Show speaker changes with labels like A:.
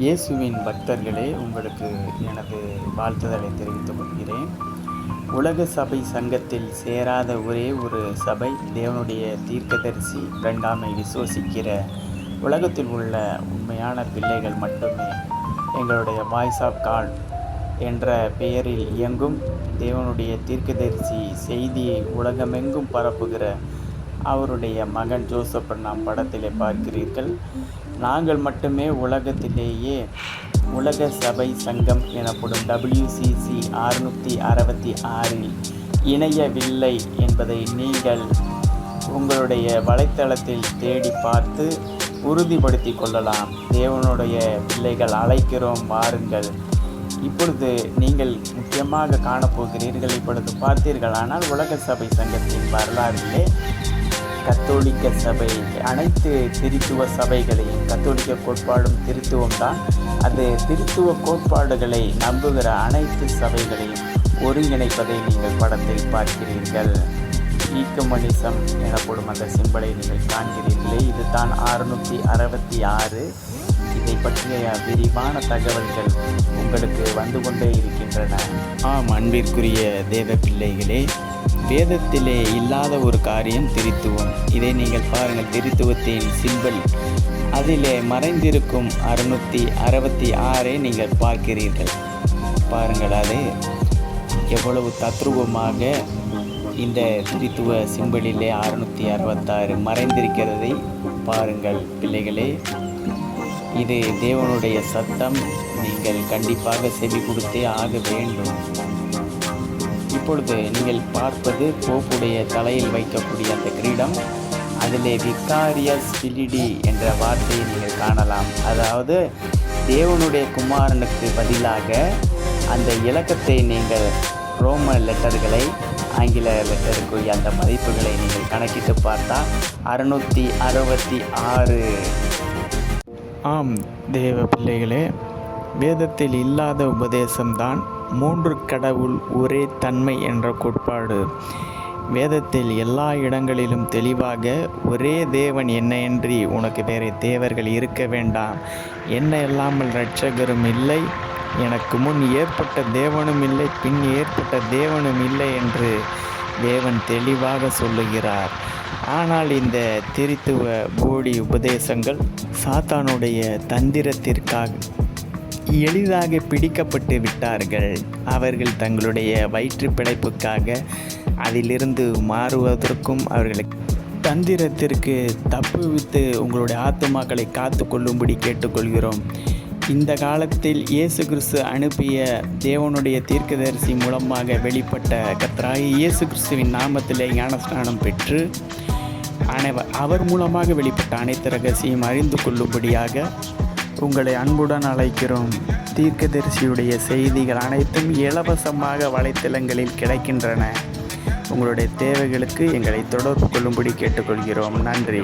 A: இயேசுவின் பக்தர்களே, உங்களுக்கு எனது வாழ்த்துதலை தெரிவித்துக் கொள்கிறேன். உலக சபை சங்கத்தில் சேராத ஒரே ஒரு சபை தேவனுடைய தீர்க்கதரிசி பிரண்டாமை விசுவசிக்கிற உலகத்தில் உள்ள உண்மையான பிள்ளைகள் மட்டுமே. எங்களுடைய வாய்ஸ் ஆஃப் காட் என்ற பெயரில் இயங்கும் தேவனுடைய தீர்க்கதரிசி செய்தியை உலகமெங்கும் பரப்புகிற அவருடைய மகன் ஜோசப் நாம் படத்திலே பார்க்கிறீர்கள். நாங்கள் மட்டுமே உலகத்திலேயே உலக சபை சங்கம் எனப்படும் WCC 666 இணையவில்லை என்பதை நீங்கள் உங்களுடைய வலைத்தளத்தில் தேடி பார்த்து உறுதிப்படுத்தி கொள்ளலாம். தேவனுடைய பிள்ளைகள் அழைக்கிறோம், வாருங்கள். இப்பொழுது நீங்கள் முக்கியமாக காணப்போகிறீர்கள். இப்பொழுது பார்த்தீர்கள் ஆனால் உலக சபை சங்கத்தின் வரலாறிலே கத்தோலிக்க சபை அனைத்து திருத்துவ சபைகளையும், கத்தோலிக்க கோட்பாடும் திருத்துவம் தான், அது திருத்துவ கோட்பாடுகளை நம்புகிற அனைத்து சபைகளையும் ஒருங்கிணைப்பதை நீங்கள் படத்தில் பார்க்கிறீர்கள். ஈக்குமனிசம் எனப்படும் அந்த சிம்பலை நீங்கள் காண்கிறீர்களே, இது தான் 666. இதை பற்றிய விரிவான தகவல்கள் உங்களுக்கு வந்து கொண்டே இருக்கின்றன. அன்பிற்குரிய தேவ பிள்ளைகளே, வேதத்திலே இல்லாத ஒரு காரியம் திருத்துவம். இதை நீங்கள் பாருங்கள், திருத்துவத்தின் சிம்பல் அதிலே மறைந்திருக்கும் 666 நீங்கள் பார்க்கிறீர்கள். பாருங்கள், அது எவ்வளவு தத்ரூபமாக இந்த திருத்துவ சிம்பலிலே 666 மறைந்திருக்கிறதை பாருங்கள் பிள்ளைகளே. இது தேவனுடைய சத்தம். நீங்கள் கண்டிப்பாக செவி கொடுத்தே ஆக வேண்டும். இப்பொழுது நீங்கள் பார்ப்பது போப்புடைய தலையில் வைக்கக்கூடிய அந்த கிரீடம். அதிலே விக்காரியஸ் பிலிடி என்ற வார்த்தையை நீங்கள் காணலாம். அதாவது தேவனுடைய குமாரனுக்கு பதிலாக அந்த இலக்கத்தை நீங்கள் ரோம லெட்டர்களை, ஆங்கில லெட்டருக்கு அந்த மதிப்புகளை நீங்கள் கணக்கிட்டு பார்த்தா 666. தேவ பிள்ளைகளே, வேதத்தில் இல்லாத உபதேசம்தான் 3 கடவுள் ஒரே தன்மை என்ற கோட்பாடு. வேதத்தில் எல்லா இடங்களிலும் தெளிவாக ஒரே தேவன், என்னையன்றி உனக்கு வேறு தேவர்கள் இருக்க வேண்டாம், என்ன இல்லாமல் இரட்சகரும் இல்லை, எனக்கு முன் ஏற்பட்ட தேவனும் இல்லை, பின் ஏற்பட்ட தேவனும் இல்லை என்று தேவன் தெளிவாக சொல்லுகிறார். ஆனால் இந்த திருத்துவ போடி உபதேசங்கள் சாத்தானுடைய தந்திரத்திற்காக எளிதாக பிடிக்கப்பட்டு விட்டார்கள். அவர்கள் தங்களுடைய வயிற்று பிழைப்புக்காக அதிலிருந்து மாறுவதற்கும் அவர்களுக்கு தந்திரத்திற்கு தப்புவித்து உங்களுடைய ஆத்துமாக்களை காத்து கொள்ளும்படி கேட்டுக்கொள்கிறோம். இந்த காலத்தில் இயேசு கிறிஸ்து அனுப்பிய தேவனுடைய தீர்க்கதரிசி மூலமாக வெளிப்பட்ட கர்த்தராகிய இயேசு கிறிஸ்துவின் நாமத்திலே ஞானஸ்நானம் பெற்று அவர் மூலமாக வெளிப்பட்ட அனைத்து ரகசியம் அறிந்து கொள்ளும்படியாக உங்களை அன்புடன் அழைக்கிறோம். தீர்க்கதரிசியுடைய செய்திகள் அனைத்தும் இலவசமாக வலைத்தளங்களில் கிடைக்கின்றன. உங்களுடைய தேவைகளுக்கு எங்களை தொடர்பு கொள்ளும்படி கேட்டுக்கொள்கிறோம். நன்றி.